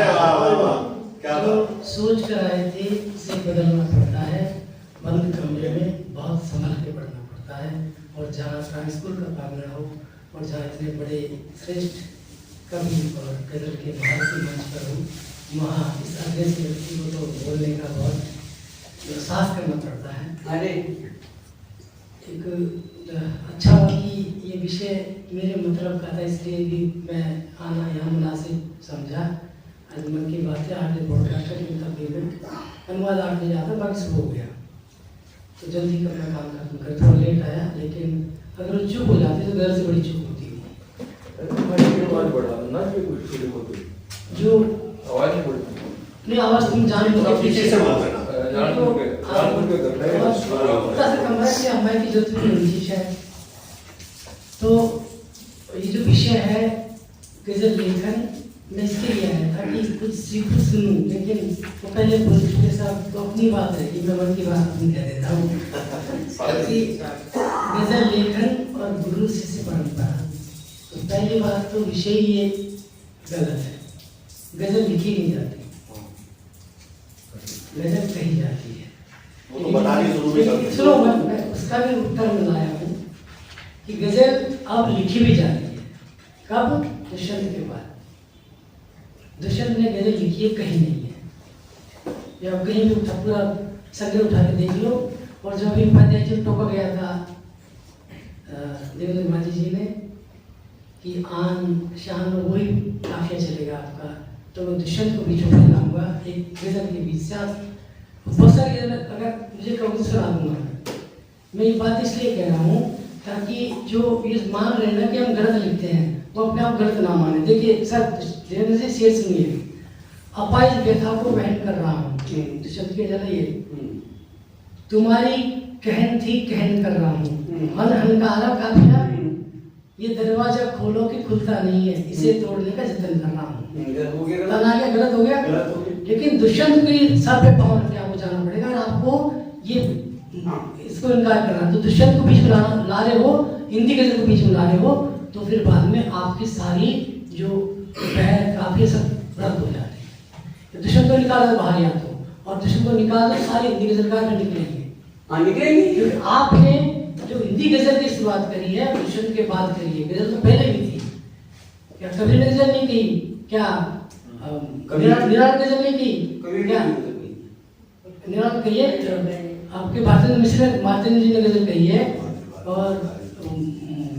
अरे वाह वाह वाह, क्या जो बात। सोच कर आए थे उसे बदलना पड़ता है। बंद कमरे में बहुत संभल के पढ़ना पड़ता है। और जहाँ प्राइमरी स्कूल का प्रांगण हो और जहाँ इतने बड़े श्रेष्ठ कवि और गजल के भारतीय मंच पर हो, वहाँ इस अग्रणी व्यक्ति को तो बोलने का बहुत साहस करना पड़ता है। अरे एक अच्छा हुआ कि ये विषय मेरे मतलब का था, इसलिए भी मैं आना यहाँ मुनासिब समझा। आज मन की बातें 8 बजे ब्रॉडकास्टर की तकरीबन अनुवाद 8 बजे आता, बाकी सुबह हो गया तो जल्दी का अपना काम खत्म कर, थोड़ा लेट आया। लेकिन अगर वो चूक हो जाती तो घर से बड़ी चूक होती है। आवाज बढ़ा ना, ये कुछ शुरू हो गई जो आवाज नहीं बढ़ी नहीं आवाज़ तुम जान लो पीछे से बोल रहे ना। जान के कर रहे हैं। कमरा से हमारे की जरूरत नहीं चीज है। तो ये जो विषय है गजल लेखन में इसके लिए आया था कि कुछ सीखूं सुनूं, लेकिन वो पहले बोल चुके साहब तो अपनी बात है कि मैं मन की बात अपनी कह देता हूँ कि गजल लेखन और गुरु शिष्य परंपरा। तो पहली बात तो विषय ये गलत है, गजल लिखी नहीं जाती, गजल कही जाती है। वो तो बताने शुरू भी करते हैं। सुनो मैं उसका भी उत्तर में लाया हूँ कि गजल अब लिखी भी जाती है। कब? दुष्यंत के बाद। दुष्यंत ने गजल लिखी है, कहीं नहीं है। या कहीं भी उठा पूरा संग्रह उठा के देख लो। और जब भी उपाध्याय जी टोका गया था देवेंद्र माझी जी ने कि आन शान वही काफिया चलेगा आपका, तो मैं दुष्यंत को बीच में लाऊंगा एक गजल के बीच से। आप बहुत सारी गजल अगर मुझे कहोगे सुना दूंगा। मैं ये बात इसलिए कह रहा हूँ ताकि जो ये मान रहे हैं ना कि हम गलत लिखते हैं, वो अपने आप गलत ना माने। देखिए सर देवेंद्र से शेर सुनिए, अपाइज व्यथा को वहन कर रहा हूँ, दुष्यंत की गजल है ये। तुम्हारी कहन थी कहन कर रहा हूँ, मन हंकारा काफिया, ये दरवाजा खोलो कि खुलता नहीं है, इसे तोड़ने का जतन कर रहा हूँ। हो गया तना क्या गलत हो गया? गलत हो गया। लेकिन दुष्यंत की सर पे पाँव रख के आपको जाना पड़ेगा और आपको ये इसको इनकार करना। तो दुष्यंत को बीच में ला रहे हो, हिंदी गजल को बीच में ला रहे हो, तो फिर बाद में आपकी सारी जो बहर काफी सब रद्द हो जाती है। दुष्यंत को निकाल दो बाहर, या तो और दुष्यंत को निकाल दो, सारी हिंदी गजलकार में निकलेंगे। हाँ निकलेंगे, क्योंकि आपने जो हिंदी गजल की शुरुआत करी है दुष्यंत के बाद करी है। गजल तो पहले भी थी, क्या कबीर ने गजल नहीं की? क्या निराल गजल नहीं की? क्या निराल कही है? आपके भारतेंद्र मिश्र भारतेंद्र जी ने गजल कही है। और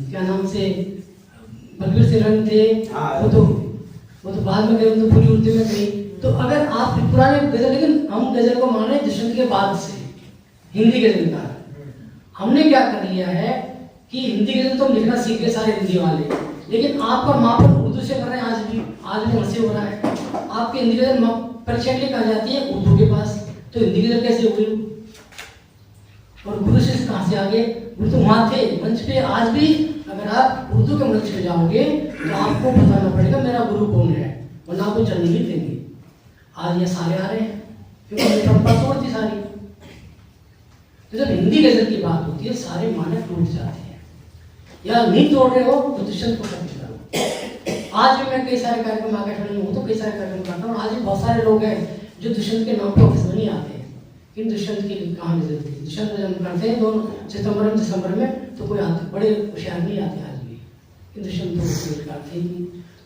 क्या नाम से बलबीर सिंह रंग थे, वो तो बाद में गए, तो पूरी उर्दू में कही। तो अगर आप पुराने गजल, लेकिन हम गजल को मान रहे हैं दुष्यंत के बाद से हिंदी गजल का। हमने क्या कर लिया है कि हिंदी गजल तो लिखना सीख गए सारे हिंदी वाले, लेकिन आपका मापन उर्दू से कर रहे हैं। आज भी वैसे हो रहा है। आपकी हिंदी गजल परीक्षा के लिए कहा जाती है उर्दू के पास, तो हिंदी गजल कैसे हो गई? और गुरु शिष्य कहाँ से आ गए? गुरु तो वहाँ थे मंच पे। आज भी अगर आप उर्दू के मंच पे जाओगे तो आपको बताना पड़ेगा मेरा गुरु कौन है, वरना आपको चलने नहीं देंगे। आज ये सारे आ रहे हैं क्योंकि मेरी परंपरा तोड़ दी सारी। तो जब हिंदी गजल की बात होती है सारे मानक टूट जाते हैं। या नहीं तोड़ रहे हो तो दुष्यंत को खत्म करो। आज भी मैं कई सारे कार्यक्रम आकाशवाणी में हूँ तो कई सारे कार्यक्रम करता हूँ। आज भी बहुत सारे लोग हैं जो दुष्यंत के नाम पे ऑफिस में नहीं आते हैं, इन दुष्यंत की कहानी जरूरत है। दुष्यंत जन्म करते हैं 2 सितंबर में, तो कोई आते बड़े होशियार नहीं आते आज भी। इन दुष्यंत को थे,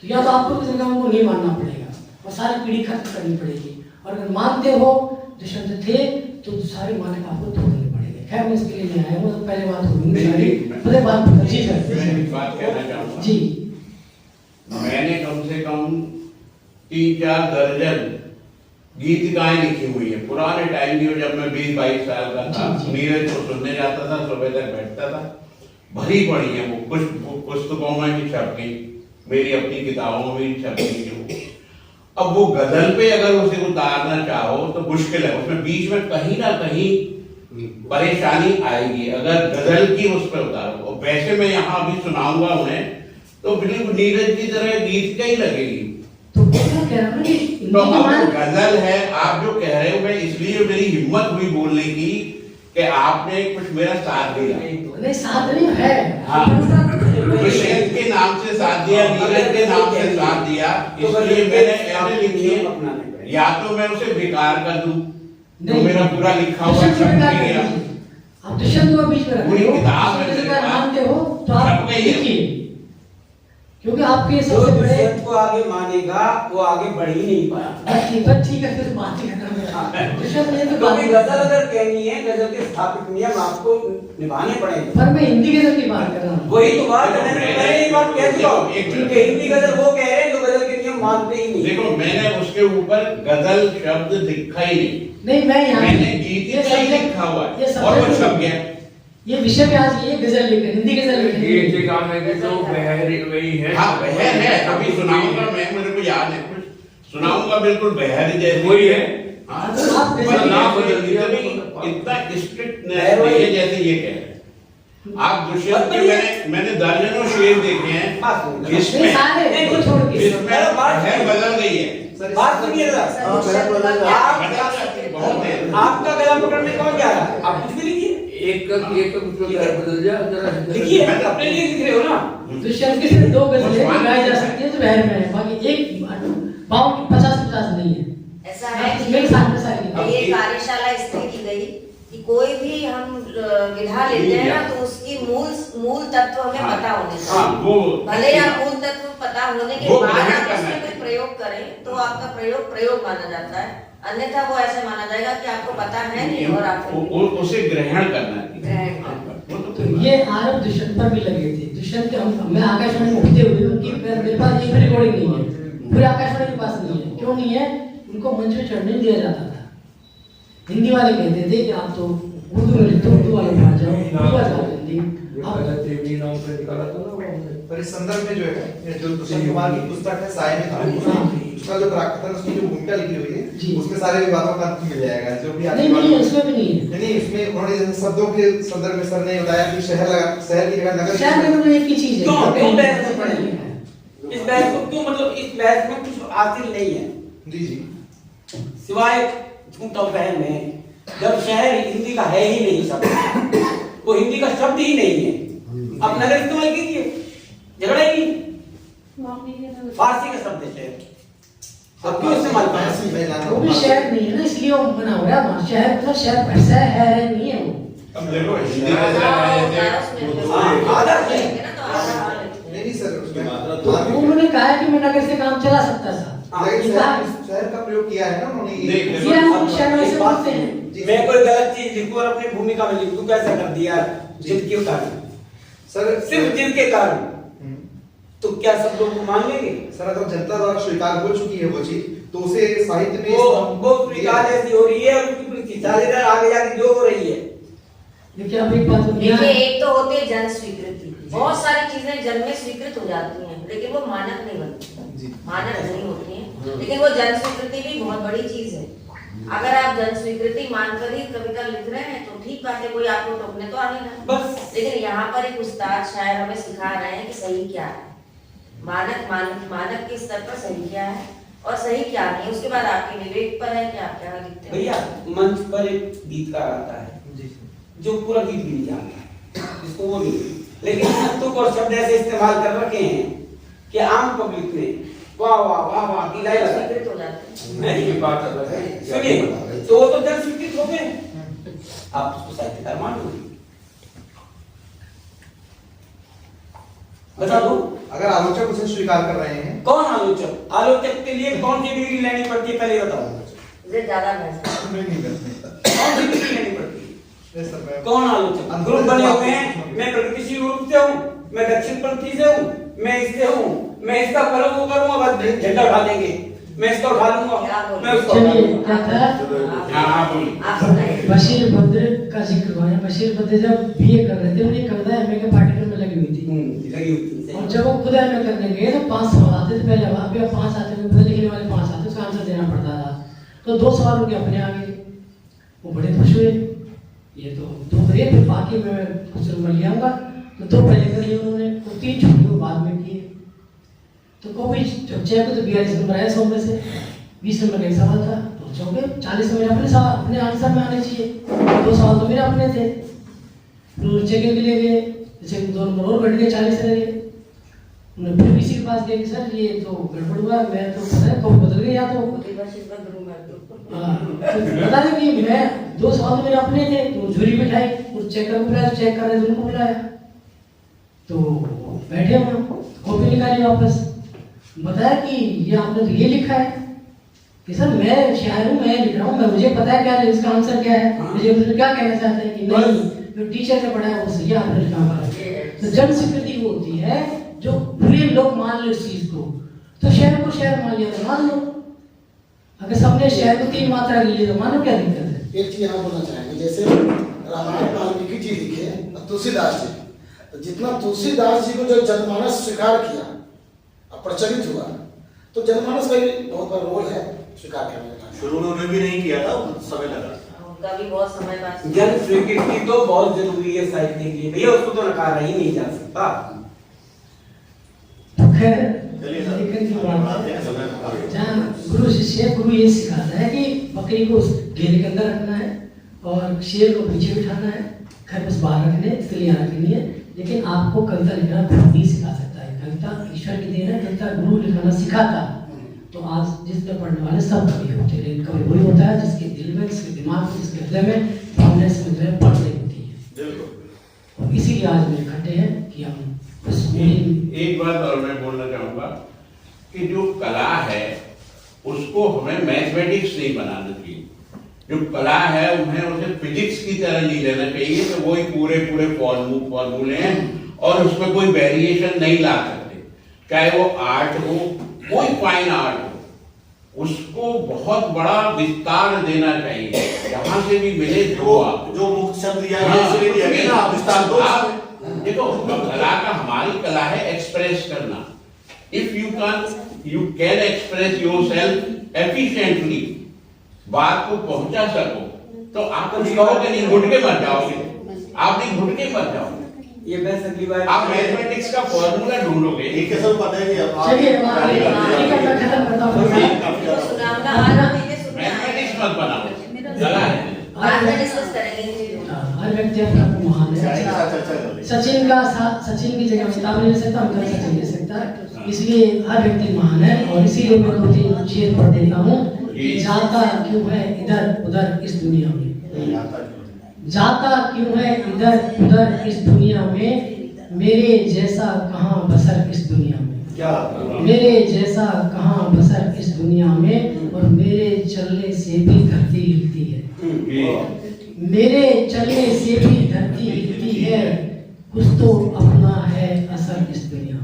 तो या तो आपको किसी काम को नहीं मानना पड़ेगा और सारी पीढ़ी खत्म करनी पड़ेगी। और अगर मानते हो दुष्यंत थे तो सारे मानक आपको तोड़ने पड़ेंगे। खैर मैं इसके लिए नहीं आया हूँ, तो पहले बात होगी बात जी सर। मैं एक बात कहना चाहूँगा जी, मैंने कम से कम 3-4 दर्जन गीत गाएं लिखी हुई है पुराने टाइम की। जब मैं 20-22 साल का था, नीरज को सुनने जाता था, सुबह तक बैठता था। भरी पड़ी है वो, कुछ पुस्तकों में भी छप गई, मेरी अपनी किताबों में भी छप गई। अब वो गजल पे अगर उसे उतारना चाहो तो मुश्किल है, उसमें बीच में कहीं ना कहीं परेशानी आएगी अगर गजल की उस पर उतारो। वैसे मैं यहाँ अभी सुनाऊंगा उन्हें तो बिल्कुल नीरज की तरह गीत का ही लगेगी। तो कह रहा हूँ तो अब गजल है, आप जो कह रहे हो, मैं इसलिए मेरी हिम्मत हुई बोलने की कि आपने कुछ मेरा साथ दिया। नहीं साथ नहीं है। हाँ। दुष्यंत के नाम से साथ दिया, नीरज के नाम से साथ दिया, इसलिए मैंने ऐसे लिखी है, या तो मैं उसे बेकार कर दूं, जो मेरा पूरा लिखा हुआ दुष्यंत को छप बेकार गया। कर दीजिए। आप दुष्यंत को बीच में रख पूरी रहे हो, किताब है दुष्यंत मेरे का पास। मानते हो तो आप छप गई है। लिखिए, क्योंकि आपके जो सबसे बड़े दुष्यंत को आगे मानेगा वो आगे बढ़ ही नहीं पाया। बस ठीक है, फिर बात ही खत्म है। दुष्यंत ने तो क्योंकि गजल अगर कहनी है, गजल के स्थापित नियम आपको निभाने पड़ेंगे। पर मैं हिंदी गजल की बात कर रहा हूँ। वही तो बात है, मैंने एक बात कह दिया कि हिंदी गजल वो कह रहे हैं जो गजल के नियम मानते ही नहीं। देखो मैंने उसके ऊपर गजल शब्द लिखा ही नहीं, मैं यहाँ मैंने गीत ये का ही subject- लिखा हुआ ये है और वो subject- छप गया। ये विषय पे आज ये गजल लिखे, हिंदी गजल ये लिखे। जो गाने के तो बहरी वही है। हाँ बहर है, अभी सुनाऊंगा मैं, मेरे को याद है कुछ सुनाऊंगा, बिल्कुल बहर जैसे वही है। हाँ, आप पर नाम बदल दिया। इतना स्ट्रिक्ट नहीं है जैसे ये कह रहे हैं। आप दुष्यंत के मैंने दर्जनों शेर देखे हैं, इसमें सारे को छोड़ के इसमें बहर बदल गई है, बात सुनिए जरा। हाँ, बहर बदल जाती आप- है। बदल जाती है बहुत है। आपका गला पकड़ने कौन जा रहा है? आप कुछ भी लिखिए, एक बदल जा जरा लिखिए, अपने लिए लिख रहे हो ना। दुष्यंत के सिर्फ 2 गजलें गाई जा सकती है तो बहर में है, बाकी एक 50-50 नहीं है। ऐसा है आप कि मेरे साथ में सारी ये कार्यशाला इसलिए की गई कि कोई भी हम विधा लेते हैं ना तो उसकी मूल तत्व हमें हाँ, पता होने हाँ, चाहिए। वो भले आप मूल तत्व पता होने के वो बाद ग्रहण आप करना उसमें है। कोई प्रयोग करें तो आपका प्रयोग माना जाता है, अन्यथा वो ऐसे माना जाएगा कि आपको पता है नहीं और आपको उसे ग्रहण करना है। ग्रहण हाँ, वो तो तो ये आरोप दुष्यंत पर भी लगे थे। दुष्यंत के मैं आकाशवाणी में उठते हुए उनकी मेरे पास एक भी रिकॉर्डिंग नहीं है, पूरे आकाशवाणी के पास नहीं है। क्यों नहीं है? उनको मंच पे चढ़ने नहीं दिया जाता था। हिंदी वाले कहते थे कि आप तो उर्दू में लिखते हो, उर्दू वाले आ जाओ, उर्दू वाले आ हिंदी। आप देवी नाम से निकाला था ना वो। पर इस संदर्भ में जो है ये जो दुष्यंत कुमार की पुस्तक है साय में था, उसका जो प्राकथन उसकी जो भूमिका लिखी हुई जी। है उसमें सारे विवादों का अंत मिल जाएगा जो भी नहीं नहीं, उसमें भी नहीं है। नहीं इसमें उन्होंने जैसे शब्दों के संदर्भ में सर ने बताया कि शहर की जगह नगर शहर में एक ही चीज है। क्यों बहस में पड़े? इस बहस को क्यों, मतलब इस बहस में कुछ हासिल नहीं है जी जी सिवाय झूठा बहन में। जब शहर हिंदी का है ही नहीं शब्द, वो हिंदी का शब्द ही नहीं है, आप नगर इस्तेमाल कीजिए, झगड़ा ही नहीं। फारसी का शब्द है शहर, अब क्यों इस्तेमाल कर ऐसी मैं जान रहा वो भी हूँ शहर नहीं है ना, इसलिए वो बना हो रहा है। शहर मतलब शहर पैसा है नहीं है वो। अब देखो हिंदी का जरा है, आदत है। नहीं सर उसमें मात्रा तो तो- उन्होंने कहा है कि मैं नगर से काम चला सकता था। लेकिन कहा- शहर का प्रयोग किया है ना उन्होंने ये। देख, देखो, किया हम शहर में से बोलते हैं। मैं कोई गलत चीज लिखूं और अपनी भूमिका में लिखूं, कैसा कर दिया जिद के कारण, सर सिर्फ जिद के कारण, तो क्या सब लोग मान लेंगे? सर अगर जनता द्वारा स्वीकार हो चुकी है वो चीज तो उसे साहित्य में वो स्वीकार ऐसी हो रही है, उसकी पूरी आगे जाके जो हो रही है। देखिए अब एक बात देखिए, एक तो होती है जन स्वीकृति, बहुत सारी चीजें जन में स्वीकृत हो जाती हैं लेकिन वो मानक नहीं बनती, मानक नहीं होती हैं, लेकिन वो जन स्वीकृति भी बहुत बड़ी चीज है। अगर आप जन स्वीकृति मानकर ही कविता लिख रहे हैं तो ठीक बात है, कोई आपको टोकने तो आ नहीं रहा, बस। लेकिन यहाँ पर एक उस्ताद शायर हमें सिखा रहे हैं कि सही क्या है, मानक के स्तर पर सही क्या है और सही क्या नहीं, उसके बाद आपके विवेक पर है कि आप क्या लिखते हैं। भैया मंच पर एक गीतकार आता है जो पूरा गीत भी नहीं जानता, जिसको वो नहीं, लेकिन तुक और शब्द ऐसे इस्तेमाल कर रखे हैं कि आम पब्लिक ने वाह वाह वाह वाह की लाइन लगा स्वीकृत हो जाते हैं। नहीं, ये बात अलग है। सुनिए, तो वो तो जन स्वीकृत हो गए, आप उसको साहित्यकार मान लो। बता दो, अगर आलोचक उसे स्वीकार कर रहे हैं कौन आलोचक? आलोचक के लिए कौन सी डिग्री लेनी पड़ती है पहले बताओ। मुझे ज्यादा बहस नहीं करते कौन सी डिग्री लेनी पड़ती है? नहीं सर मैं कौन आलोचक? ग्रुप बने हुए हैं, मैं प्रगतिशील ग्रुप से हूँ, मैं दक्षिणपंथी से हूँ, मैं इससे हूँ, मैं इसका करूँ वो करूँगा, बस झंडा उठा देंगे, मैं इसका उठा लूंगा, मैं उसका उठा चलिए लूंगा। क्या था? हाँ बोलिए। आप सुनाइए। बशीर बद्र का जिक्र हुआ है। बशीर बद्र जब बीए कर रहे थे उनकी कविता एमए के पाठ्यक्रम में लगी हुई थी, लगी होती है। और जब वो खुद एमए करने गए तो 5 सवाल आते थे पहले, वहां पे 5 आते थे, पता लिखने वाले 5 आते, उसका आंसर देना पड़ता था। तो 2 सवाल उनके अपने आ गए, वो बड़े खुश हुए, ये तो 2 करे, फिर बाकी मैं कुछ नंबर ले आऊंगा। तो 2 पहले कर लिए उन्होंने, तो 3 छुट्टी वो बाद में किए। तो कॉपी जब चेक को तो 42 नंबर आया 100 में से, 20 नंबर का एक सवाल था, तो चौके 40 नंबर अपने सवाल अपने आंसर में आने चाहिए, 2 सवाल तो मेरे अपने थे। फिर चेकिंग के लिए गए, जैसे 2 नंबर और बढ़ गए 40 रह गए। उन्होंने फिर किसी के पास गए कि सर ये तो गड़बड़ हुआ, मैं तो पता है कौन बदल गया तो बता दें कि मैं 2 सवाल मेरे अपने थे, तो झूरी बिठाई और चेकर को बुलाया, चेक कर रहे थे, उनको बुलाया तो बैठे हम कॉपी निकाली वापस, बताया कि ये आपने तो ये लिखा है कि सर मैं शायर हूँ, मैं लिख रहा हूँ, मैं मुझे पता है क्या इसका आंसर क्या है, मुझे क्या कहना चाहते हैं कि नहीं जो टीचर ने पढ़ाया वो सही आपने लिखा हुआ है। तो जन स्वीकृति वो होती है जो पूरे लोग मान लो इस चीज को, तो शहर को शहर मान लिया तो मान लो, अगर सबने शहर को 3 मात्रा के लिए तो मानो क्या दिक्कत है। एक चीज यहाँ बोलना चाहेंगे, जैसे रामायण वाल्मीकि जी लिखे तुलसीदास जी, तो जितना तुलसीदास जी को जो जनमानस स्वीकार किया और प्रचलित हुआ, तो जनमानस का भी बहुत बड़ा रोल है स्वीकार करने का। शुरू में उन्होंने भी नहीं किया था, समय लगा, उनका भी बहुत समय बाद जन स्वीकृति तो बहुत जरूरी है साहित्य के लिए भैया, उसको तो नकारा ही नहीं जा सकता। खैर चलिए सर, लेकिन की बात है समय का काफी। जहाँ गुरु शिष्य, गुरु ये सिखाता है कि बकरी को उस घेरे के अंदर रखना है और शेर को पीछे बिठाना है, घर बस बाहर रखने तिलियां रखनी है, लेकिन आपको कविता लिखना गुरु नहीं सिखा सकता है। कविता ईश्वर की देन है, कविता गुरु लिखना सिखाता। तो आज जिसने पढ़ने वाले सब कवि होते हैं, लेकिन कवि वही होता है जिसके दिल में, जिसके दिमाग में, जिसके हृदय में भावनाएं समझ में पढ़ रही होती है। बिल्कुल। और इसीलिए आज मेरे इकट्ठे हैं कि हम एक बात और मैं बोलना चाहूंगा कि जो कला है उसको हमें मैथमेटिक्स नहीं बनाना चाहिए। जो कला है उन्हें उसे फिजिक्स की तरह नहीं लेना चाहिए कि वही पूरे पूरे फॉर्मूले हैं और उसमें कोई वेरिएशन नहीं ला सकते। चाहे वो आर्ट हो, कोई फाइन आर्ट हो, उसको बहुत बड़ा विस्तार देना चाहिए। जहां से भी मिले जो मुक्त शब्द दिया है इसलिए दिया गया ना, विस्तार दो। देखो कला का, हमारी कला है एक्सप्रेस करना। If you can express yourself efficiently, बात को पहुंचा सको, तो आप कभी कहोगे नहीं घुट के मर जाओगे, आप नहीं घुट के मर जाओगे। ये मैं अगली बार आप मैथमेटिक्स का फॉर्मूला ढूंढोगे। एक कैसे पता है कि अब चलिए खत्म करता हूँ। मैथमेटिक्स मत बनाओ, कला है। बाद में डिस्कस करेंगे। हर व्यक्ति अपना महान है। सचिन की जगह अमिताभ ले सकता, अमिताभ सचिन ले सकता है, इसलिए हर व्यक्ति महान है। और इसीलिए मैं 2-3 शेर पढ़ देता हूँ कि जाता क्यों है इधर उधर इस दुनिया में, जाता क्यों है इधर उधर इस दुनिया में, मेरे जैसा कहाँ बसर इस दुनिया में, मेरे जैसा कहाँ बसर इस दुनिया में, और मेरे चलने से भी धरती हिलती है, मेरे चलने से भी धरती हिलती है, कुछ तो अपना है असर इस दुनिया में,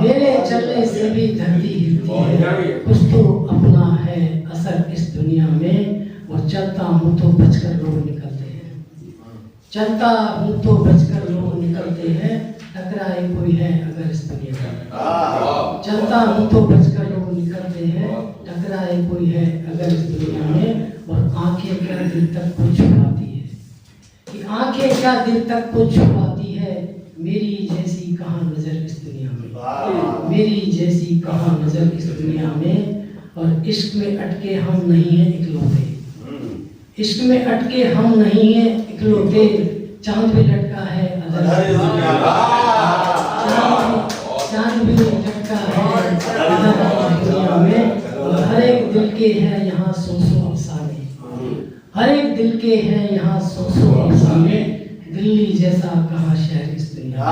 मेरे चलने से भी धरती हिलती है, कुछ तो अपना है असर इस दुनिया में, और चलता हूँ तो बचकर लोग निकलते हैं, चलता हूँ तो बचकर लोग निकलते हैं, टकराए कोई है अगर इस दुनिया में, चलता हूँ तो बचकर लोग निकलते हैं, टकराए कोई है अगर इस दुनिया में, और आंखें क्या दिल तक को छुपाती है, कि आंखें क्या दिल तक को छुपाती है, मेरी जैसी कहाँ नजर इस दुनिया में, मेरी जैसी कहाँ नजर इस दुनिया में, और इश्क में अटके हम नहीं हैं इकलौते, इश्क में अटके हम नहीं हैं इकलौते, चांद भी लटका है अदर चांद भी लटका है दुनिया में, और हर एक दिल के हैं यहाँ 100 अफसाने, हर एक दिल के हैं यहाँ 100 अफसाने, दिल्ली जैसा कहाँ शहर इस दुनिया में।